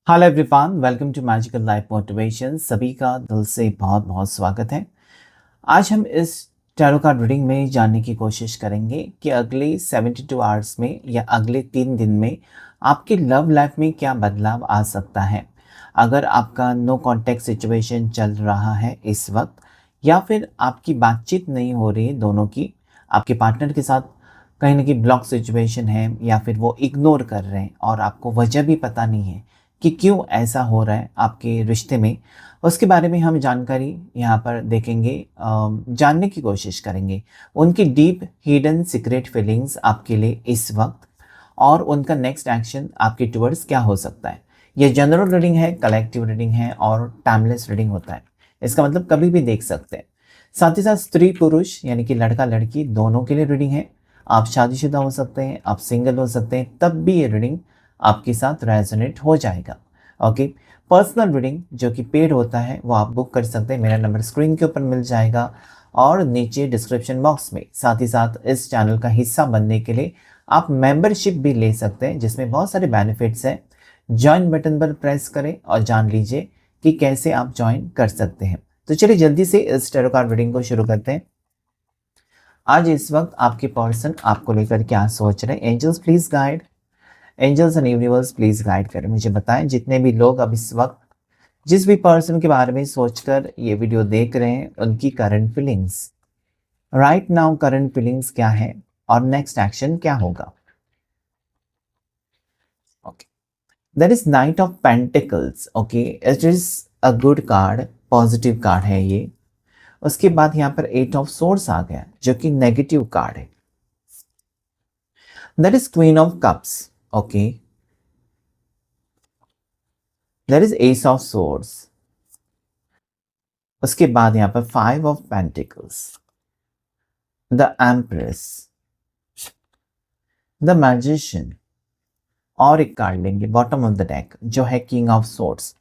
Hello everyone, welcome to magical life motivation. सभी का दिल से बहुत बहुत स्वागत है। आज हम इस टैरो कार्ड रीडिंग में जानने की कोशिश करेंगे कि अगले 72 आवर्स में या अगले 3 दिन में आपकी लव लाइफ में क्या बदलाव आ सकता है। अगर आपका नो कांटेक्ट सिचुएशन चल रहा है इस वक्त, या फिर आपकी बातचीत नहीं हो रही है दोनों की, आपके पार्टनर के साथ कहीं ना कहीं ब्लॉक सिचुएशन है, या फिर वो इग्नोर कर रहे हैं और आपको वजह भी पता नहीं है कि क्यों ऐसा हो रहा है आपके रिश्ते में, उसके बारे में हम जानकारी यहाँ पर देखेंगे, जानने की कोशिश करेंगे। उनकी डीप हिडन सीक्रेट फीलिंग्स आपके लिए इस वक्त, और उनका नेक्स्ट एक्शन आपके टुवर्ड्स क्या हो सकता है। ये जनरल रीडिंग है, कलेक्टिव रीडिंग है और टाइमलेस रीडिंग होता है। इसका मतलब कभी भी देख सकते हैं। साथ ही साथ स्त्री पुरुष यानी कि लड़का लड़की दोनों के लिए रीडिंग है। आप शादीशुदा हो सकते हैं, आप सिंगल हो सकते हैं, तब भी ये रीडिंग आपके साथ रेजोनेट हो जाएगा। ओके, पर्सनल रीडिंग जो कि पेड होता है वो आप बुक कर सकते हैं। मेरा नंबर स्क्रीन के ऊपर मिल जाएगा और नीचे डिस्क्रिप्शन बॉक्स में। साथ ही साथ इस चैनल का हिस्सा बनने के लिए आप मेंबरशिप भी ले सकते हैं, जिसमें बहुत सारे बेनिफिट्स हैं। ज्वाइन बटन पर प्रेस करें और जान लीजिए कि कैसे आप ज्वाइन कर सकते हैं। तो चलिए जल्दी से इस टैरो कार्ड रीडिंग को शुरू करते हैं। आज इस वक्त आपके पर्सन आपको लेकर क्या सोच रहे हैं। Angels please guide, angels and universe please guide करें, मुझे बताएं जितने भी लोग अब इस वक्त जिस भी पर्सन के बारे में सोचकर ये वीडियो देख रहे हैं, उनकी current feelings right now, current feelings क्या है और नेक्स्ट एक्शन क्या होगा। Okay, that is night of pentacles. Okay, it is a good card, positive card है ये। उसके बाद यहाँ पर 8 ऑफ सोर्स आ गया जो कि नेगेटिव कार्ड है। That is queen of cups. Okay, that is S of source. उसके बाद यहाँ पर 5 of pentacles, the empress, the magician, और एक कार्ड लेंगे बॉटम ऑफ द डेक जो है किंग ऑफ सोर्ड्स।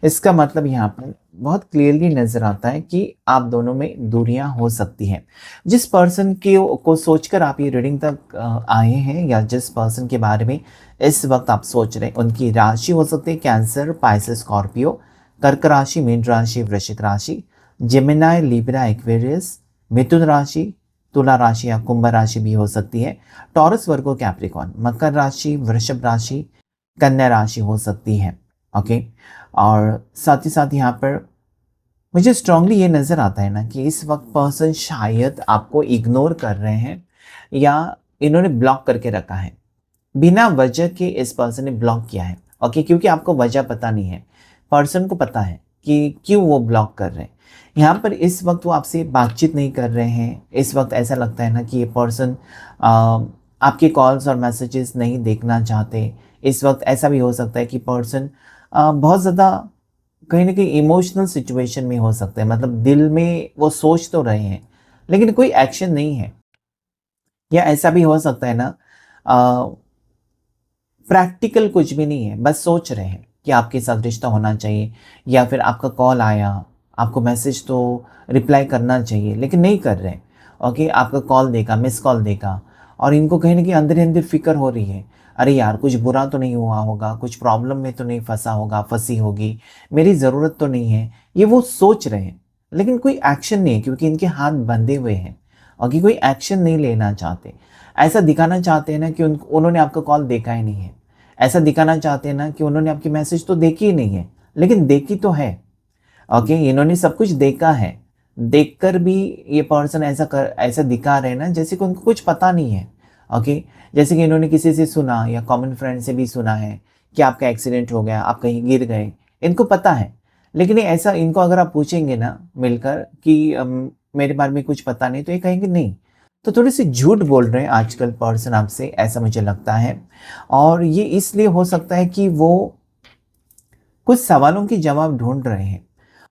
इसका मतलब यहाँ पर बहुत क्लियरली नजर आता है कि आप दोनों में दूरियां हो सकती हैं। जिस पर्सन के को सोचकर आप ये रीडिंग तक आए हैं, या जिस पर्सन के बारे में इस वक्त आप सोच रहे हैं, उनकी राशि हो सकती है कैंसर, पाइसेस, स्कॉर्पियो, कर्क राशि, मीन राशि, वृश्चिक राशि, जेमिनाई, लिब्रा, एक्वेरियस, मिथुन राशि, तुला राशि या कुंभ राशि भी हो सकती है, टॉरस, वर्गो, कैप्रिकॉन, मकर राशि, वृषभ राशि, कन्या राशि हो सकती है। ओके, और साथ ही साथ यहाँ पर मुझे स्ट्रांगली ये नज़र आता है ना कि इस वक्त पर्सन शायद आपको इग्नोर कर रहे हैं, या इन्होंने ब्लॉक करके रखा है। बिना वजह के इस पर्सन ने ब्लॉक किया है। ओके, क्योंकि आपको वजह पता नहीं है, पर्सन को पता है कि क्यों वो ब्लॉक कर रहे हैं। यहाँ पर इस वक्त वो आपसे बातचीत नहीं कर रहे हैं। इस वक्त ऐसा लगता है ना कि ये पर्सन आपके कॉल्स और मैसेजेस नहीं देखना चाहते। इस वक्त ऐसा भी हो सकता है कि पर्सन बहुत ज़्यादा कहीं ना कहीं इमोशनल सिचुएशन में हो सकते हैं। मतलब दिल में वो सोच तो रहे हैं लेकिन कोई एक्शन नहीं है। या ऐसा भी हो सकता है ना, प्रैक्टिकल कुछ भी नहीं है, बस सोच रहे हैं कि आपके साथ रिश्ता होना चाहिए, या फिर आपका कॉल आया, आपको मैसेज तो रिप्लाई करना चाहिए लेकिन नहीं कर रहे हैं। ओके, आपका कॉल देखा, मिस कॉल देखा, और इनको कहीं ना कहीं अंदर ही अंदर फिक्र हो रही है, अरे यार कुछ बुरा तो नहीं हुआ होगा, कुछ प्रॉब्लम में तो नहीं फंसा होगा, फंसी होगी, मेरी ज़रूरत तो नहीं है। ये वो सोच रहे हैं लेकिन कोई एक्शन नहीं है, क्योंकि इनके हाथ बंधे हुए हैं और कि कोई एक्शन नहीं लेना चाहते। ऐसा दिखाना चाहते हैं ना कि उन्होंने आपका कॉल देखा ही नहीं है। ऐसा दिखाना चाहते हैं ना कि उन्होंने आपकी मैसेज तो देखी ही नहीं है, लेकिन देखी तो है। ओके, इन्होंने सब कुछ देखा है, देखकर भी ये पर्सन ऐसा दिखा रहे हैं ना जैसे कि उनको कुछ पता नहीं है। ओके, जैसे कि इन्होंने किसी से सुना या कॉमन फ्रेंड से भी सुना है कि आपका एक्सीडेंट हो गया, आप कहीं गिर गए, इनको पता है। लेकिन ये ऐसा, इनको अगर आप पूछेंगे ना मिलकर कि मेरे बारे में कुछ पता नहीं, तो ये कहेंगे नहीं। तो थोड़ी सी झूठ बोल रहे हैं आजकल पर्सन आपसे, ऐसा मुझे लगता है। और ये इसलिए हो सकता है कि वो कुछ सवालों के जवाब ढूंढ रहे हैं।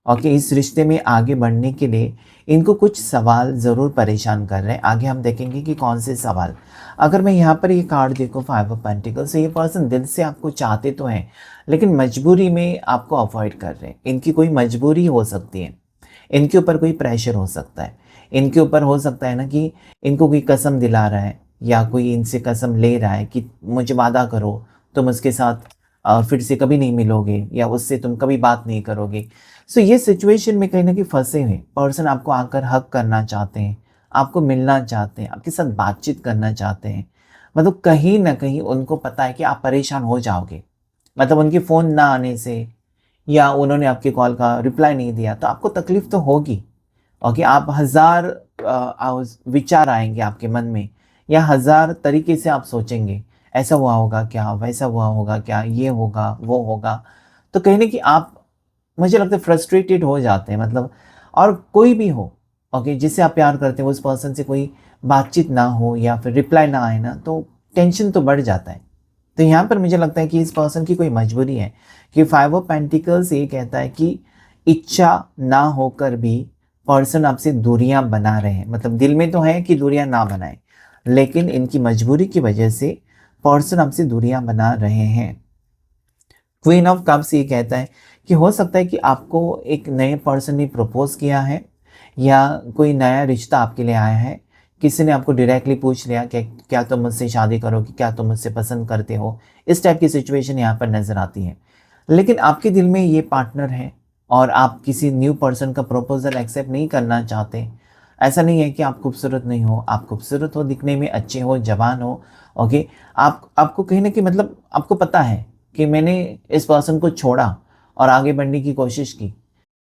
ओके, इस रिश्ते में आगे बढ़ने के लिए इनको कुछ सवाल ज़रूर परेशान कर रहे हैं। आगे हम देखेंगे कि कौन से सवाल। अगर मैं यहाँ पर ये कार्ड देखूँ 5 ऑफ पेंटिकल्स, से ये पर्सन दिल से आपको चाहते तो हैं लेकिन मजबूरी में आपको अवॉइड कर रहे हैं। इनकी कोई मजबूरी हो सकती है, इनके ऊपर कोई प्रेशर हो सकता है, इनके ऊपर हो सकता है ना कि इनको कोई कसम दिला रहा है, या कोई इनसे कसम ले रहा है कि मुझे वादा करो, तुम उसके साथ और फिर से कभी नहीं मिलोगे या उससे तुम कभी बात नहीं करोगे। सो ये सिचुएशन में कहीं ना कहीं फंसे हुए पर्सन आपको आकर हक करना चाहते हैं, आपको मिलना चाहते हैं, आपके साथ बातचीत करना चाहते हैं। मतलब कहीं ना कहीं उनको पता है कि आप परेशान हो जाओगे। मतलब उनके फ़ोन ना आने से या उन्होंने आपके कॉल का रिप्लाई नहीं दिया तो आपको तकलीफ़ तो होगी। ओके, आप हज़ार विचार आएंगे आपके मन में, या हज़ार तरीके से आप सोचेंगे, ऐसा हुआ होगा क्या, वैसा हुआ होगा क्या, ये होगा वो होगा। तो कहीं ना कि आप, मुझे लगता है, फ्रस्ट्रेटेड हो जाते हैं। मतलब और कोई भी हो, ओके, जिससे आप प्यार करते हैं उस पर्सन से कोई बातचीत ना हो या फिर रिप्लाई ना आए ना, तो टेंशन तो बढ़ जाता है। तो यहाँ पर मुझे लगता है कि इस पर्सन की कोई मजबूरी है कि 5 ऑफ पेंटिकल्स ये कहता है कि इच्छा ना होकर भी पर्सन आपसे दूरियां बना रहे हैं। मतलब दिल में तो है कि दूरियां ना बनाए, लेकिन इनकी मजबूरी की वजह से पर्सन आपसे दूरियां बना रहे हैं। क्वीन ऑफ कप्स ये कहता है कि हो सकता है कि आपको एक नए पर्सन ने प्रपोज किया है या कोई नया रिश्ता आपके लिए आया है। किसी ने आपको डायरेक्टली पूछ लिया कि क्या तुम मुझसे शादी करोगे, क्या तुम मुझसे पसंद करते हो। इस टाइप की सिचुएशन यहाँ पर नज़र आती है। लेकिन आपके दिल में ये पार्टनर है और आप किसी न्यू पर्सन का प्रपोजल एक्सेप्ट नहीं करना चाहते। ऐसा नहीं है कि आप खूबसूरत नहीं हो, आप खूबसूरत हो, दिखने में अच्छे हो, जवान हो। ओके, आपको कहीं ना कहीं, मतलब आपको पता है कि मैंने इस पर्सन को छोड़ा और आगे बढ़ने की कोशिश की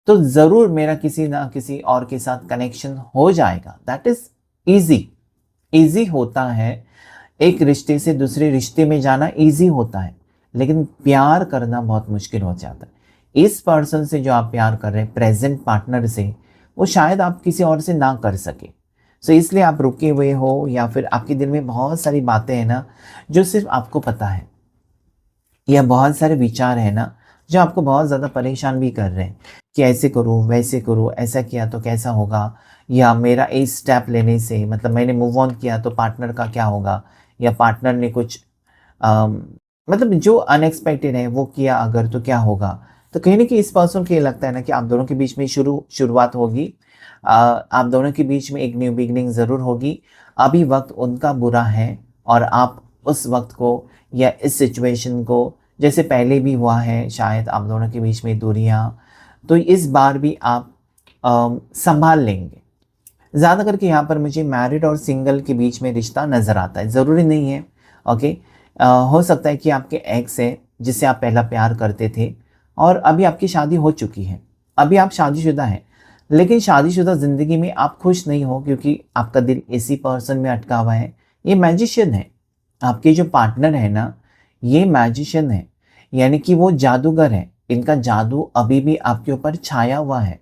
तो ज़रूर मेरा किसी ना किसी और के साथ कनेक्शन हो जाएगा। That is easy. ईजी होता है, एक रिश्ते से दूसरे रिश्ते में जाना ईजी होता है, लेकिन प्यार करना बहुत मुश्किल हो जाता है। इस पर्सन से जो आप प्यार कर रहे हैं, प्रेजेंट पार्टनर से, वो शायद आप किसी और से ना कर सके। सो इसलिए आप रुके हुए हो, या फिर आपके दिल में बहुत सारी बातें हैं ना जो सिर्फ आपको पता है, या बहुत सारे विचार हैं ना जो आपको बहुत ज़्यादा परेशान भी कर रहे हैं कि ऐसे करूँ वैसे करूँ, ऐसा किया तो कैसा होगा, या मेरा इस स्टेप लेने से, मतलब मैंने मूव ऑन किया तो पार्टनर का क्या होगा, या पार्टनर ने कुछ अम, मतलब जो अनएक्सपेक्टेड है वो किया अगर तो क्या होगा। तो कहीं ना कहीं इस पर्सन को ये लगता है ना कि आप दोनों के बीच में शुरुआत होगी। आप दोनों के बीच में एक न्यू बिगनिंग ज़रूर होगी। अभी वक्त उनका बुरा है और आप उस वक्त को या इस सिचुएशन को, जैसे पहले भी हुआ है शायद आप दोनों के बीच में दूरियां, तो इस बार भी आप संभाल लेंगे। ज़्यादा करके यहाँ पर मुझे मैरिड और सिंगल के बीच में रिश्ता नज़र आता है, ज़रूरी नहीं है। ओके, हो सकता है कि आपके एक्स है जिससे आप पहला प्यार करते थे और अभी आपकी शादी हो चुकी है, अभी आप शादीशुदा हैं, लेकिन शादीशुदा ज़िंदगी में आप खुश नहीं हो क्योंकि आपका दिल इसी पर्सन में अटका हुआ है। ये मैजिशियन है, आपके जो पार्टनर है ना, ये मैजिशियन है, यानी कि वो जादूगर है। इनका जादू अभी भी आपके ऊपर छाया हुआ है।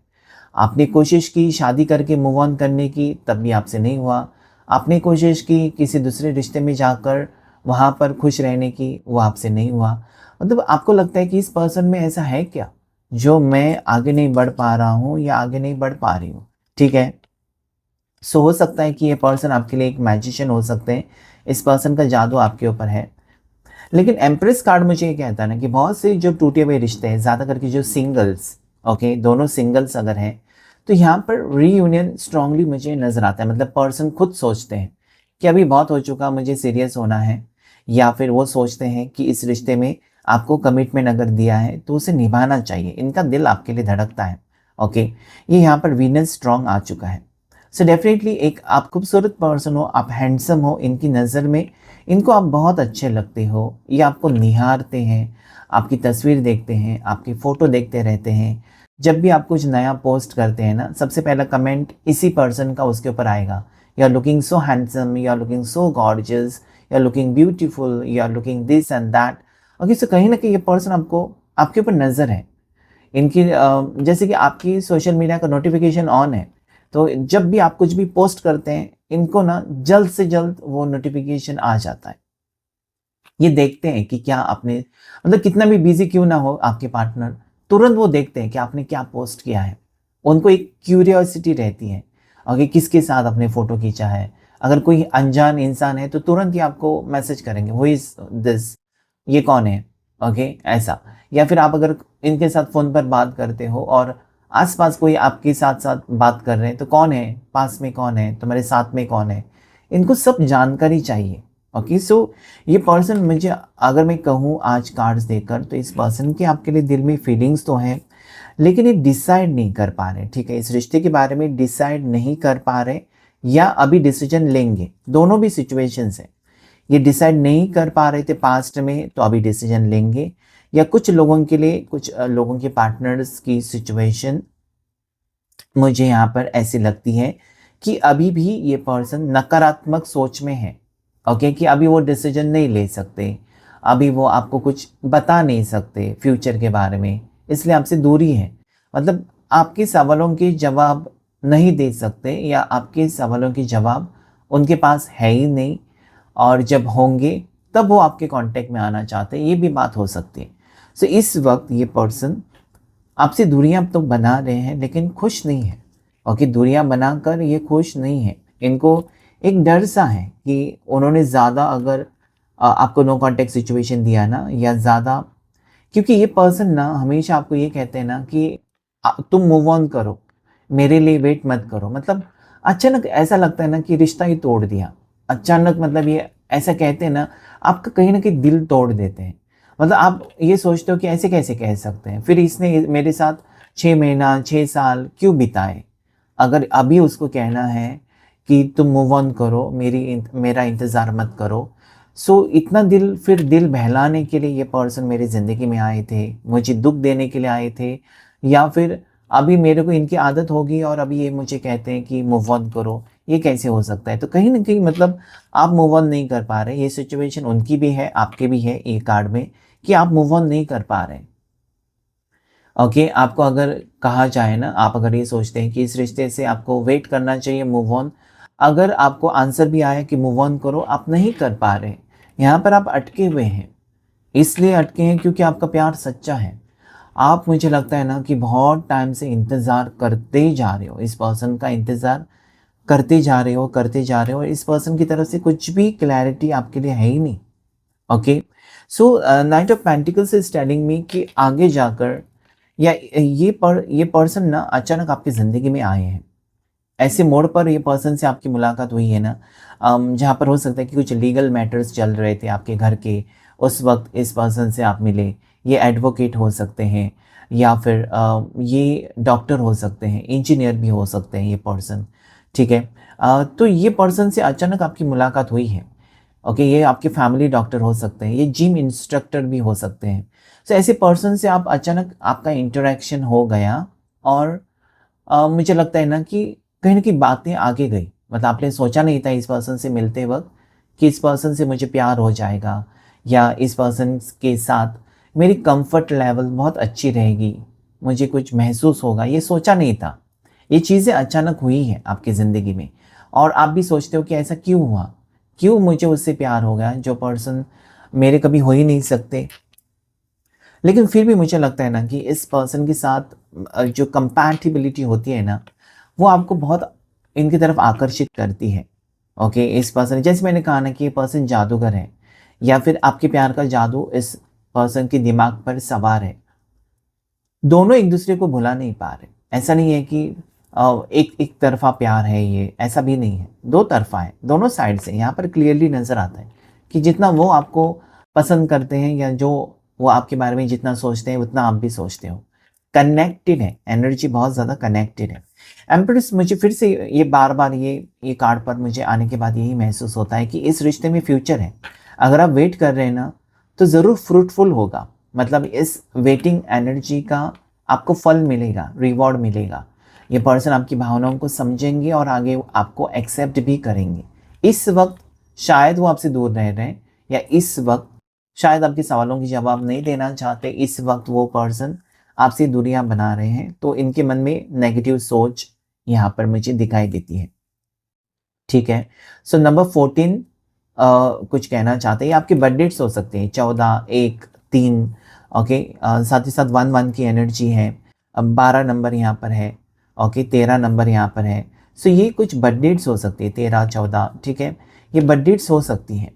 आपने कोशिश की शादी करके मूव ऑन करने की, तब भी आपसे नहीं हुआ। आपने कोशिश की किसी दूसरे रिश्ते में जाकर वहाँ पर खुश रहने की, वो आपसे नहीं हुआ। मतलब आपको लगता है कि इस पर्सन में ऐसा है क्या जो मैं आगे नहीं बढ़ पा रहा हूँ या आगे नहीं बढ़ पा रही हूँ। ठीक है, सो हो सकता है कि ये पर्सन आपके लिए एक मैजिशियन हो सकते हैं, इस पर्सन का जादू आपके ऊपर है। लेकिन एम्प्रेस कार्ड मुझे ये कहता है ना कि बहुत से जो टूटे हुए रिश्ते हैं, ज़्यादा करके जो सिंगल्स, ओके, दोनों सिंगल्स अगर हैं, तो यहाँ पर रीयूनियन स्ट्रांगली मुझे नज़र आता है। मतलब पर्सन खुद सोचते हैं कि अभी बहुत हो चुका, मुझे सीरियस होना है, या फिर वो सोचते हैं कि इस रिश्ते में आपको कमिटमेंट अगर दिया है तो उसे निभाना चाहिए। इनका दिल आपके लिए धड़कता है। ओके, ये यहाँ पर वीनस स्ट्रांग आ चुका है। सो डेफिनेटली एक आप खूबसूरत पर्सन हो, आप हैंडसम हो इनकी नज़र में, इनको आप बहुत अच्छे लगते हो, ये आपको निहारते हैं, आपकी तस्वीर देखते हैं, आपकी फ़ोटो देखते रहते हैं। जब भी आप कुछ नया पोस्ट करते हैं ना, सबसे पहला कमेंट इसी पर्सन का उसके ऊपर आएगा, you are looking so handsome, you are looking so gorgeous, you are looking beautiful, you are looking this and that. Okay, so कहीं ना कहीं ये पर्सन आपको, आपके ऊपर नज़र है इनकी। जैसे कि आपकी सोशल मीडिया का नोटिफिकेशन ऑन है, तो जब भी आप कुछ भी पोस्ट करते हैं, इनको ना जल्द से जल्द वो नोटिफिकेशन आ जाता है। ये देखते हैं कि क्या आपने, मतलब कितना भी बिजी क्यों ना हो आपके पार्टनर, तुरंत वो देखते हैं कि आपने क्या पोस्ट किया है। उनको एक क्यूरियोसिटी रहती है, और कि किसके साथ आपने फ़ोटो खींचा है। अगर कोई अनजान इंसान है तो तुरंत ही आपको मैसेज करेंगे, हु इज़ दिस, ये कौन है। ओके, ऐसा। या फिर आप अगर इनके साथ फ़ोन पर बात करते हो और आसपास कोई आपके साथ साथ बात कर रहे हैं, तो कौन है पास में, कौन है तुम्हारे साथ में, कौन है, इनको सब जानकारी चाहिए। ओके, सो ये पर्सन मुझे, अगर मैं कहूँ आज कार्ड्स देखकर, तो इस पर्सन के आपके लिए दिल में फीलिंग्स तो हैं, लेकिन ये डिसाइड नहीं कर पा रहे, ठीक है, इस रिश्ते के बारे में डिसाइड नहीं कर पा रहे या अभी डिसीजन लेंगे, दोनों भी सिचुएशंस है। ये डिसाइड नहीं कर पा रहे थे पास्ट में, तो अभी डिसीजन लेंगे, या कुछ लोगों के लिए, कुछ लोगों के पार्टनर्स की सिचुएशन मुझे यहाँ पर ऐसी लगती है कि अभी भी ये पर्सन नकारात्मक सोच में है। ओके, कि अभी वो डिसीजन नहीं ले सकते, अभी वो आपको कुछ बता नहीं सकते फ्यूचर के बारे में, इसलिए आपसे दूरी है। मतलब आपके सवालों के जवाब नहीं दे सकते, या आपके सवालों के जवाब उनके पास है ही नहीं, और जब होंगे तब वो आपके कांटेक्ट में आना चाहते हैं, ये भी बात हो सकती है। सो इस वक्त ये पर्सन आपसे दूरियां तो बना रहे हैं, लेकिन खुश नहीं है। ओके, दूरियां बनाकर ये खुश नहीं है। इनको एक डर सा है कि उन्होंने ज़्यादा अगर आपको नो कॉन्टेक्ट सिचुएशन दिया ना, या ज़्यादा, क्योंकि ये पर्सन ना हमेशा आपको ये कहते हैं ना कि तुम मूव ऑन करो, मेरे लिए वेट मत करो। मतलब अचानक ऐसा लगता है ना कि रिश्ता ही तोड़ दिया अचानक। मतलब ये ऐसा कहते हैं ना, आपका कहीं ना कहीं दिल तोड़ देते हैं। मतलब आप ये सोचते हो कि ऐसे कैसे कह सकते हैं, फिर इसने मेरे साथ 6 महीना 6 साल क्यों बिताए। अगर अभी उसको कहना है कि तुम मूव ऑन करो, मेरा इंतज़ार मत करो। सो इतना दिल, फिर दिल बहलाने के लिए ये पर्सन मेरी ज़िंदगी में आए थे, मुझे दुख देने के लिए आए थे, या फिर अभी मेरे को इनकी आदत होगी और अभी ये मुझे कहते हैं कि मूव ऑन करो, ये कैसे हो सकता है। तो कहीं ना कहीं मतलब आप मूव ऑन नहीं कर पा रहे। ये सिचुएशन उनकी भी है, आपके भी है, ये कार्ड में, कि आप मूव ऑन नहीं कर पा रहे। ओके, आपको अगर कहा जाए ना, आप अगर ये सोचते हैं कि इस रिश्ते से आपको वेट करना चाहिए, मूव ऑन, अगर आपको आंसर भी आया कि मूव ऑन करो, आप नहीं कर पा रहे। यहाँ पर आप अटके हुए हैं, इसलिए अटके हैं क्योंकि आपका प्यार सच्चा है। आप, मुझे लगता है ना कि बहुत टाइम से इंतज़ार करते ही जा रहे हो, इस पर्सन का इंतज़ार करते जा रहे हो, करते जा रहे हो, और इस पर्सन की तरफ से कुछ भी क्लैरिटी आपके लिए है ही नहीं। Okay, so night of pentacles is telling me कि आगे जाकर, या ये पर्सन ना अचानक आपकी ज़िंदगी में आए हैं। ऐसे मोड़ पर ये पर्सन से आपकी मुलाकात हुई है ना, जहाँ पर हो सकता है कि कुछ लीगल मैटर्स चल रहे थे आपके घर के, उस वक्त इस पर्सन से आप मिले। ये एडवोकेट हो सकते हैं, या फिर ये डॉक्टर हो सकते हैं, इंजीनियर भी हो सकते हैं ये पर्सन, ठीक है। तो ये पर्सन से अचानक आपकी मुलाकात हुई है। ओके, ये आपके फैमिली डॉक्टर हो सकते हैं, ये जिम इंस्ट्रक्टर भी हो सकते हैं। तो ऐसे पर्सन से आप अचानक, आपका इंटरेक्शन हो गया, और मुझे लगता है ना कि कहीं न कहीं बातें आगे गई। मतलब आपने सोचा नहीं था इस पर्सन से मिलते वक़्त कि इस पर्सन से मुझे प्यार हो जाएगा, या इस पर्सन के साथ मेरी कम्फ़र्ट लेवल बहुत अच्छी रहेगी, मुझे कुछ महसूस होगा, ये सोचा नहीं था। ये चीज़ें अचानक हुई हैं आपकी ज़िंदगी में, और आप भी सोचते हो कि ऐसा क्यों हुआ? क्यों मुझे उससे प्यार हो गया, जो पर्सन मेरे कभी हो ही नहीं सकते। लेकिन फिर भी मुझे लगता है ना कि इस पर्सन के साथ जो कंपैटिबिलिटी होती है ना, वो आपको बहुत इनकी तरफ आकर्षित करती है। ओके, इस पर्सन, जैसे मैंने कहा ना कि ये पर्सन जादूगर है, या फिर आपके प्यार का जादू इस पर्सन के दिमाग पर सवार है। दोनों एक दूसरे को भुला नहीं पा रहे। ऐसा नहीं है कि एक एक तरफ़ा प्यार है ये, ऐसा भी नहीं है। दो तरफ़ा है, दोनों साइड से यहाँ पर क्लियरली नज़र आता है कि जितना वो आपको पसंद करते हैं, या जो वो आपके बारे में जितना सोचते हैं, उतना आप भी सोचते हो। कनेक्टेड है, एनर्जी बहुत ज़्यादा कनेक्टेड है। एम्प्रेस, मुझे फिर से ये बार-बार ये कार्ड पर मुझे आने के बाद यही महसूस होता है कि इस रिश्ते में फ्यूचर है। अगर आप वेट कर रहे हैं ना, तो ज़रूर फ्रूटफुल होगा। मतलब इस वेटिंग एनर्जी का आपको फल मिलेगा, रिवॉर्ड मिलेगा। ये पर्सन आपकी भावनाओं को समझेंगे और आगे आपको एक्सेप्ट भी करेंगे। इस वक्त शायद वो आपसे दूर रह रहे हैं, या इस वक्त शायद आपके सवालों के जवाब नहीं देना चाहते। इस वक्त वो पर्सन आपसे दूरियां बना रहे हैं, तो इनके मन में नेगेटिव सोच यहाँ पर मुझे दिखाई देती है, ठीक है। सो नंबर 14 कुछ कहना चाहते हैं। ये आपके बर्थ डेट्स हो सकते हैं, 14, 1, 3। ओके, साथ ही साथ 1 की एनर्जी है। अब 12 नंबर यहाँ पर है। ओके, 13 नंबर यहाँ पर है। सो ये कुछ बर्थ डेट्स हो सकती है, 13, 14, ठीक है। ये बर्थ डेट्स हो सकती हैं।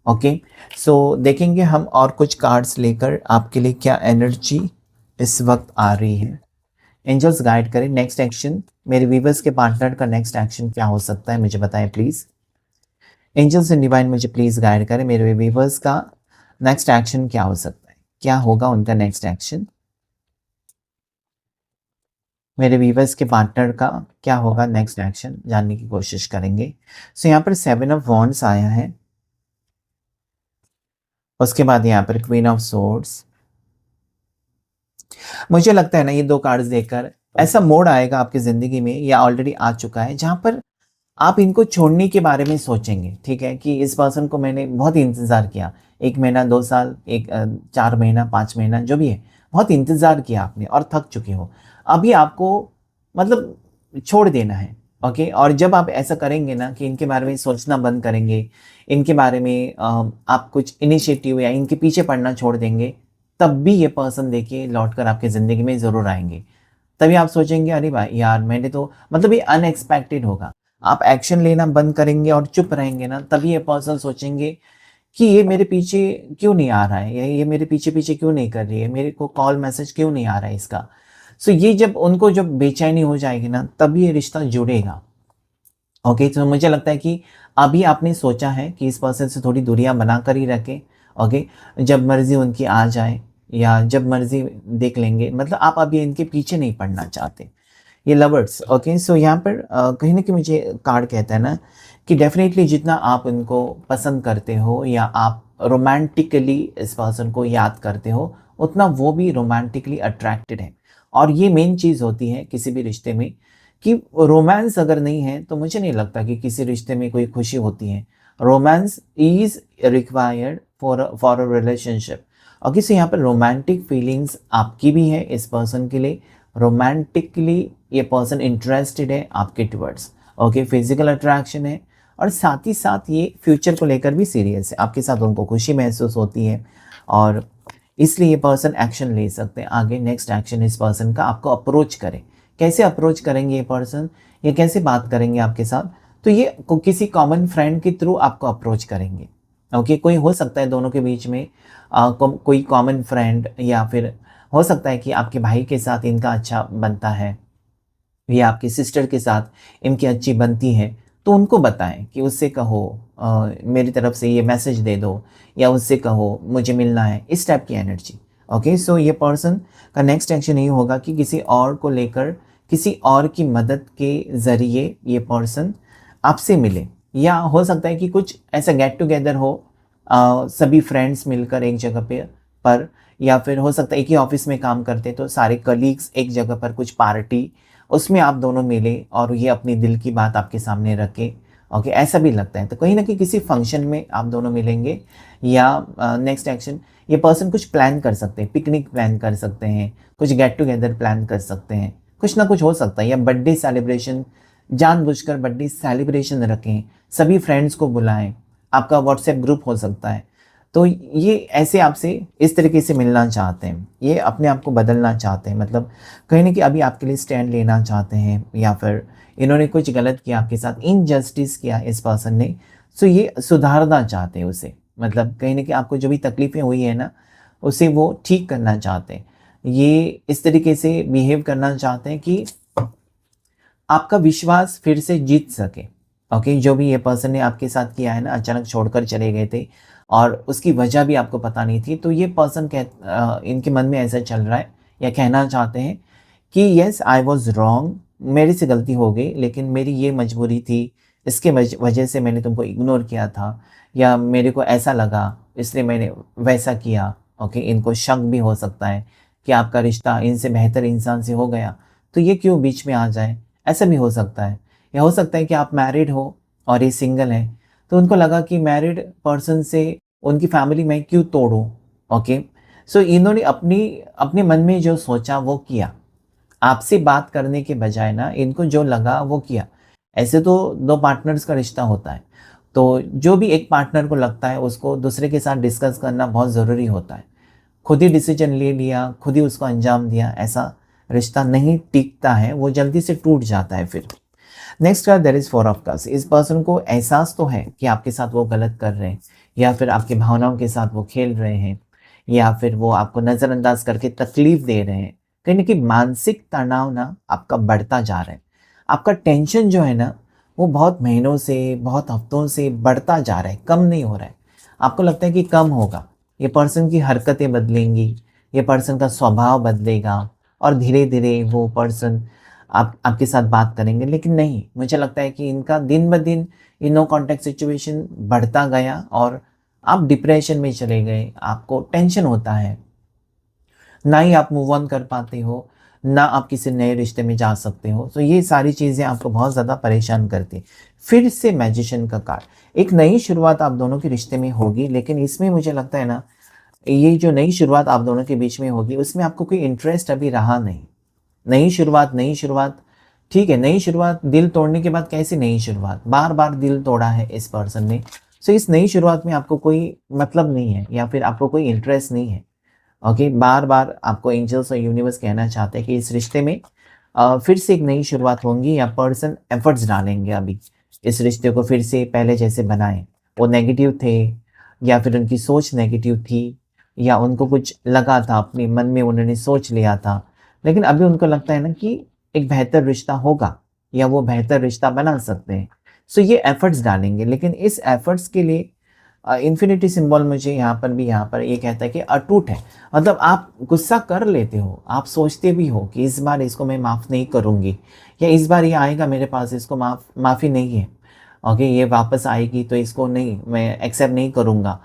ओके, सो देखेंगे हम और कुछ कार्ड्स लेकर आपके लिए क्या एनर्जी इस वक्त आ रही है। एंजल्स गाइड करें नेक्स्ट एक्शन, मेरे व्यूवर्स के पार्टनर का नेक्स्ट एक्शन क्या हो सकता है, मुझे बताएं प्लीज़। एंजल्स एंड डिवाइन मुझे प्लीज़ गाइड करें, मेरे व्यूवर्स का नेक्स्ट एक्शन क्या हो सकता है, क्या होगा उनका नेक्स्ट एक्शन, मेरे व्यूवर्स के पार्टनर का क्या होगा नेक्स्ट एक्शन, जानने की कोशिश करेंगे। सो यहाँ पर 7 ऑफ वॉन्ड्स आया है, उसके बाद यहाँ पर क्वीन ऑफ सोर्ड्स। मुझे लगता है ना, ये दो कार्ड्स देखकर ऐसा मोड़ आएगा आपकी ज़िंदगी में, या ऑलरेडी आ चुका है, जहाँ पर आप इनको छोड़ने के बारे में सोचेंगे। ठीक है, कि इस पर्सन को मैंने बहुत इंतज़ार किया, 1 महीना, 2 साल, 4 महीना, 5 महीना, जो भी है, बहुत इंतज़ार किया आपने और थक चुके हो। अभी आपको मतलब छोड़ देना है। ओके, और जब आप ऐसा करेंगे ना, कि इनके बारे में सोचना बंद करेंगे, इनके बारे में आप कुछ इनिशिएटिव या इनके पीछे पड़ना छोड़ देंगे, तब भी ये पर्सन देखिए लौट कर आपकी ज़िंदगी में ज़रूर आएंगे। तभी आप सोचेंगे, अरे भाई यार, मैंने तो मतलब ये अनएक्सपेक्टेड होगा। आप एक्शन लेना बंद करेंगे और चुप रहेंगे ना, तभी ये पर्सन सोचेंगे कि ये मेरे पीछे क्यों नहीं आ रहा है, या ये मेरे पीछे पीछे क्यों नहीं कर रही है, मेरे को कॉल मैसेज क्यों नहीं आ रहा है इसका। सो ये जब उनको जब बेचैनी हो जाएगी ना, तभी ये रिश्ता जुड़ेगा। ओके, तो मुझे लगता है कि अभी आपने सोचा है कि इस पर्सन से थोड़ी दूरियां बना कर ही रखें। ओके, जब मर्जी उनकी आ जाए या जब मर्जी देख लेंगे, मतलब आप अभी इनके पीछे नहीं पड़ना चाहते। ये लवर्स। ओके, सो यहाँ पर कहीं ना कहीं मुझे कार्ड कहता है ना, कि डेफिनेटली जितना आप उनको पसंद करते हो या आप रोमांटिकली इस पर्सन को याद करते हो, उतना वो भी रोमांटिकली अट्रैक्टेड है। और ये मेन चीज़ होती है किसी भी रिश्ते में, कि रोमांस अगर नहीं है तो मुझे नहीं लगता कि किसी रिश्ते में कोई खुशी होती है। Romance is required for a relationship. और किसी यहाँ पर रोमांटिक फीलिंग्स आपकी भी है इस पर्सन के लिए, रोमांटिकली ये पर्सन इंटरेस्टेड है आपके टुवर्ड्स। ओके, फिजिकल अट्रैक्शन है, और साथ ही साथ ये फ्यूचर को लेकर भी सीरियस है, आपके साथ उनको खुशी महसूस होती है, और इसलिए ये पर्सन एक्शन ले सकते हैं आगे। नेक्स्ट एक्शन इस पर्सन का आपको अप्रोच करें। कैसे अप्रोच करेंगे ये पर्सन, ये कैसे बात करेंगे आपके साथ, तो ये किसी कॉमन फ्रेंड के थ्रू आपको अप्रोच करेंगे। ओके, कोई हो सकता है दोनों के बीच में कोई कॉमन फ्रेंड, या फिर हो सकता है कि आपके भाई के साथ इनका अच्छा बनता है, या आपकी सिस्टर के साथ इनकी अच्छी बनती है, तो उनको बताएं कि उससे कहो मेरी तरफ से ये मैसेज दे दो, या उससे कहो मुझे मिलना है, इस टाइप की एनर्जी। ओके, सो ये पर्सन का नेक्स्ट एक्शन ये होगा कि किसी और को लेकर, किसी और की मदद के ज़रिए ये पर्सन आपसे मिले, या हो सकता है कि कुछ ऐसा गेट टुगेदर हो, सभी फ्रेंड्स मिलकर एक जगह पे पर, या फिर हो सकता है एक ही ऑफिस में काम करते तो सारे कलीग्स एक जगह पर कुछ पार्टी, उसमें आप दोनों मिले और ये अपनी दिल की बात आपके सामने रखे। ओके, ऐसा भी लगता है, तो कहीं ना कहीं किसी फंक्शन में आप दोनों मिलेंगे, या नेक्स्ट एक्शन ये पर्सन कुछ प्लान कर सकते हैं, पिकनिक प्लान कर सकते हैं, कुछ गेट टुगेदर प्लान कर सकते हैं, कुछ ना कुछ हो सकता है, या बर्थडे सेलिब्रेशन, जानबूझकर बर्थडे सेलिब्रेशन रखें, सभी फ्रेंड्स को बुलाएं, आपका व्हाट्सएप ग्रुप हो सकता है। तो ये ऐसे आपसे इस तरीके से मिलना चाहते हैं, ये अपने आप को बदलना चाहते हैं, मतलब कहीं ना कहीं अभी आपके लिए स्टैंड लेना चाहते हैं, या फिर इन्होंने कुछ गलत किया आपके साथ, इनजस्टिस किया इस पर्सन ने, सो ये सुधारना चाहते हैं उसे, मतलब कहीं ना कहीं आपको जो भी तकलीफ़ें हुई है ना, उसे वो ठीक करना चाहते हैं। ये इस तरीके से बिहेव करना चाहते हैं कि आपका विश्वास फिर से जीत सके। ओके, जो भी ये पर्सन ने आपके साथ किया है ना, अचानक छोड़कर चले गए थे और उसकी वजह भी आपको पता नहीं थी, तो ये पर्सन इनके मन में ऐसा चल रहा है, या कहना चाहते हैं कि येस आई वॉज रॉन्ग, मेरे से गलती हो गई, लेकिन मेरी ये मजबूरी थी, इसके वजह से मैंने तुमको इग्नोर किया था, या मेरे को ऐसा लगा इसलिए मैंने वैसा किया। ओके, इनको शक भी हो सकता है कि आपका रिश्ता इनसे बेहतर इंसान से हो गया, तो ये क्यों बीच में आ जाए, ऐसा भी हो सकता है। या हो सकता है कि आप मैरिड हो और ये सिंगल है, तो उनको लगा कि मैरिड पर्सन से उनकी फैमिली में क्यों तोड़ूं। ओके, सो इन्होंने अपनी अपने मन में जो सोचा वो किया, आपसे बात करने के बजाय ना इनको जो लगा वो किया। ऐसे तो दो पार्टनर्स का रिश्ता होता है, तो जो भी एक पार्टनर को लगता है उसको दूसरे के साथ डिस्कस करना बहुत ज़रूरी होता है। खुद ही डिसीजन ले लिया, खुद ही उसको अंजाम दिया, ऐसा रिश्ता नहीं टिकता है, वो जल्दी से टूट जाता है फिर। Next card, there is 4 of cups. इस पर्सन को एहसास तो है कि आपके साथ वो गलत कर रहे हैं, या फिर आपकी भावनाओं के साथ वो खेल रहे हैं, या फिर वो आपको नज़रअंदाज करके तकलीफ दे रहे हैं। कहीं ना कहीं मानसिक तनाव ना आपका बढ़ता जा रहा है, आपका टेंशन जो है ना वो बहुत महीनों से, बहुत हफ्तों से बढ़ता जा रहा है, कम नहीं हो रहा है। आपको लगता है कि कम होगा, ये पर्सन की हरकतें बदलेंगी, ये पर्सन का स्वभाव बदलेगा और धीरे-धीरे वो पर्सन आपके साथ बात करेंगे, लेकिन नहीं, मुझे लगता है कि इनका दिन-ब-दिन ये नो कॉन्टैक्ट सिचुएशन बढ़ता गया और आप डिप्रेशन में चले गए, आपको टेंशन होता है। ना ही आप मूव ऑन कर पाते हो, ना आप किसी नए रिश्ते में जा सकते हो। तो ये सारी चीज़ें आपको बहुत ज़्यादा परेशान करती हैं। फिर से मैजिशियन का कार्ड, एक नई शुरुआत आप दोनों के रिश्ते में होगी, लेकिन इसमें मुझे लगता है ना, ये जो नई शुरुआत आप दोनों के बीच में होगी, उसमें आपको कोई इंटरेस्ट अभी रहा नहीं। नई शुरुआत, ठीक है, नई शुरुआत दिल तोड़ने के बाद कैसी नई शुरुआत? बार-बार दिल तोड़ा है इस पर्सन ने। सो इस नई शुरुआत में आपको कोई मतलब नहीं है या फिर आपको कोई इंटरेस्ट नहीं है। ओके, बार-बार आपको एंजल्स और यूनिवर्स कहना चाहते हैं कि इस रिश्ते में फिर से एक नई शुरुआत होंगी या पर्सन एफर्ट्स डालेंगे अभी, इस रिश्ते को फिर से पहले जैसे बनाएँ। वो नेगेटिव थे या फिर उनकी सोच नेगेटिव थी या उनको कुछ लगा था, अपने मन में उन्होंने सोच लिया था। लेकिन अभी उनको लगता है ना कि एक बेहतर रिश्ता होगा या वो बेहतर रिश्ता बना सकते हैं। सो ये एफर्ट्स डालेंगे, लेकिन इस एफर्ट्स के लिए इन्फिनिटी सिंबल मुझे यहाँ पर ये कहता है कि अटूट है। मतलब आप गुस्सा कर लेते हो, आप सोचते भी हो कि इस बार इसको मैं माफ़ नहीं करूँगी या इस बार ये आएगा मेरे पास, इसको माफ़ी नहीं है। ओके, ये वापस आएगी तो इसको नहीं, मैं एक्सेप्ट नहीं करूँगा।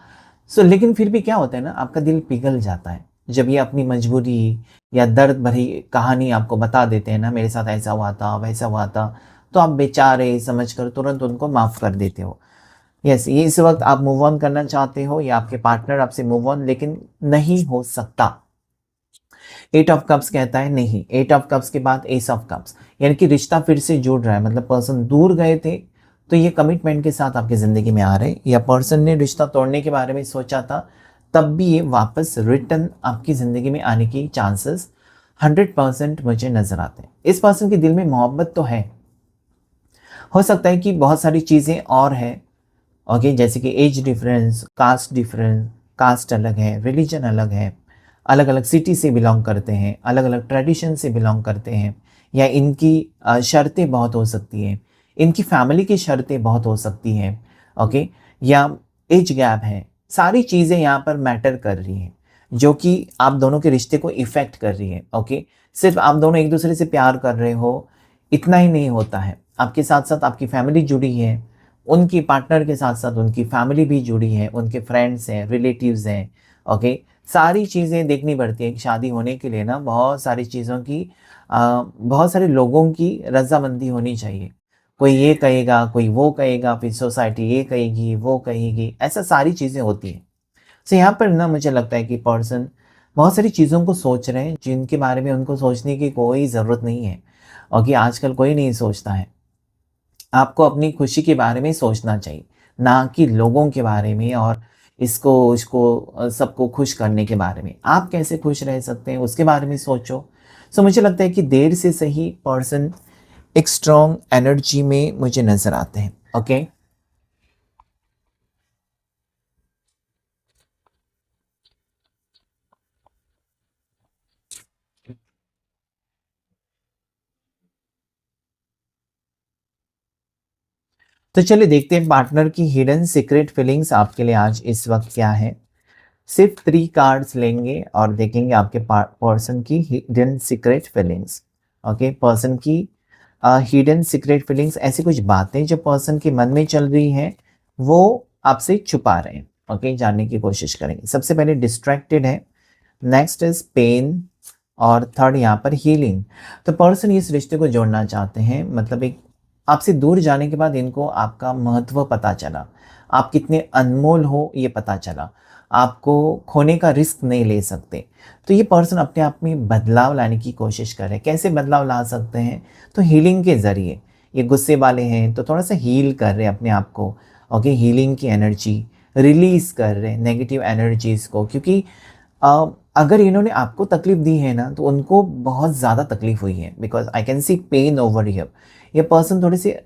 सो लेकिन फिर भी क्या होता है ना, आपका दिल पिघल जाता है जब ये अपनी मजबूरी या दर्द भरी कहानी आपको बता देते हैं ना, मेरे साथ ऐसा हुआ था, वैसा हुआ था, तो आप बेचारे समझकर तुरंत उनको माफ़ कर देते हो। यस, ये इस वक़्त आप मूव ऑन करना चाहते हो या आपके पार्टनर आपसे मूव ऑन, लेकिन नहीं हो सकता। 8 ऑफ कप्स कहता है नहीं, 8 ऑफ कप्स के बाद एस ऑफ कप्स, यानी कि रिश्ता फिर से जुड़ रहा है। मतलब पर्सन दूर गए थे, तो ये कमिटमेंट के साथ आपकी ज़िंदगी में आ रहे हैं, या पर्सन ने रिश्ता तोड़ने के बारे में सोचा था, तब भी ये वापस रिटर्न आपकी ज़िंदगी में आने की चांसेस 100% मुझे नज़र आते हैं। इस पर्सन के दिल में मोहब्बत तो है, हो सकता है कि बहुत सारी चीज़ें और हैं। ओके, जैसे कि एज डिफरेंस, कास्ट अलग है, रिलीजन अलग है, अलग अलग सिटी से बिलोंग करते हैं, अलग अलग ट्रेडिशन से बिलोंग करते हैं, या इनकी शर्तें बहुत हो सकती हैं, इनकी फैमिली की शर्तें बहुत हो सकती हैं। ओके, या एज गैप है, सारी चीज़ें यहाँ पर मैटर कर रही हैं जो कि आप दोनों के रिश्ते को इफ़ेक्ट कर रही है। ओके, सिर्फ आप दोनों एक दूसरे से प्यार कर रहे हो इतना ही नहीं होता है, आपके साथ साथ आपकी फैमिली जुड़ी है, उनकी पार्टनर के साथ साथ उनकी फैमिली भी जुड़ी है, उनके फ्रेंड्स हैं, रिलेटिव्स हैं। ओके, सारी चीज़ें देखनी पड़ती है। शादी होने के लिए ना बहुत सारी चीज़ों की बहुत सारे लोगों की रज़ामंदी होनी चाहिए। कोई ये कहेगा, कोई वो कहेगा, फिर सोसाइटी ये कहेगी, वो कहेगी, ऐसा सारी चीज़ें होती हैं। सो यहाँ पर ना मुझे लगता है कि पर्सन बहुत सारी चीज़ों को सोच रहे हैं जिनके बारे में उनको सोचने की कोई ज़रूरत नहीं है, और कि आजकल कोई नहीं सोचता है। आपको अपनी खुशी के बारे में सोचना चाहिए, ना कि लोगों के बारे में और सबको खुश करने के बारे में। आप कैसे खुश रह सकते हैं उसके बारे में सोचो। सो मुझे लगता है कि देर से सही पर्सन एक स्ट्रॉन्ग एनर्जी में मुझे नज़र आते हैं। ओके, तो चलिए देखते हैं पार्टनर की हिडन सीक्रेट फीलिंग्स आपके लिए आज इस वक्त क्या है। सिर्फ 3 कार्ड्स लेंगे और देखेंगे आपके पर्सन की hidden secret feelings. Okay, person की हिडन सीक्रेट फीलिंग्स, ऐसी कुछ बातें जो पर्सन के मन में चल रही हैं वो आपसे छुपा रहे हैं। ओके, जानने की कोशिश करेंगे। सबसे पहले डिस्ट्रैक्टेड है, नेक्स्ट इज पेन, और थर्ड यहाँ पर हीलिंग। तो पर्सन इस रिश्ते को जोड़ना चाहते हैं, मतलब एक आपसे दूर जाने के बाद इनको आपका महत्व पता चला, आप कितने अनमोल हो ये पता चला, आपको खोने का रिस्क नहीं ले सकते। तो ये पर्सन अपने आप में बदलाव लाने की कोशिश कर रहे हैं। कैसे बदलाव ला सकते हैं? तो हीलिंग के ज़रिए। ये गुस्से वाले हैं तो थोड़ा सा हील कर रहे हैं अपने आप को। ओके, हीलिंग की एनर्जी रिलीज़ कर रहे हैं नेगेटिव एनर्जीज़ को, क्योंकि अगर इन्होंने आपको तकलीफ़ दी है ना तो उनको बहुत ज़्यादा तकलीफ़ हुई है, because I can see pain over here. ये पर्सन थोड़े से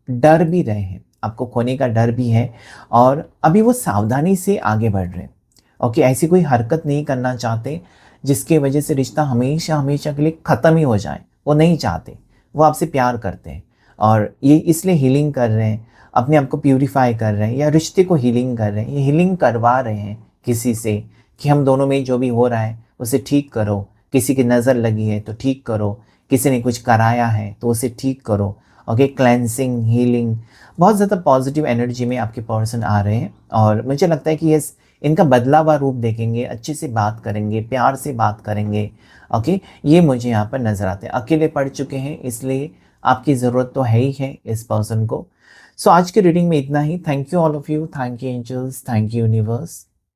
डर भी रहे हैं, आपको खोने का डर भी है, और अभी वो सावधानी से आगे बढ़ रहे हैं। ओके, ऐसी कोई हरकत नहीं करना चाहते जिसकी वजह से रिश्ता हमेशा हमेशा के लिए ख़त्म ही हो जाए, वो नहीं चाहते। वो आपसे प्यार करते हैं, और ये इसलिए हीलिंग कर रहे हैं, अपने आप को प्यूरिफाई कर रहे हैं या रिश्ते को हीलिंग कर रहे हैं, ये हीलिंग करवा रहे हैं किसी से कि हम दोनों में जो भी हो रहा है उसे ठीक करो, किसी की नज़र लगी है तो ठीक करो, किसी ने कुछ कराया है तो उसे ठीक करो। ओके, क्लेंसिंग, हीलिंग, बहुत ज़्यादा पॉजिटिव एनर्जी में आपके पर्सन आ रहे हैं और मुझे लगता है कि ये इनका बदला हुआ रूप देखेंगे, अच्छे से बात करेंगे, प्यार से बात करेंगे। ओके, ये मुझे यहाँ पर नज़र आते हैं। अकेले पड़ चुके हैं इसलिए आपकी ज़रूरत तो है ही है इस पर्सन को। सो आज की रीडिंग में इतना ही। Thank you all of you, thank you angels, thank you universe.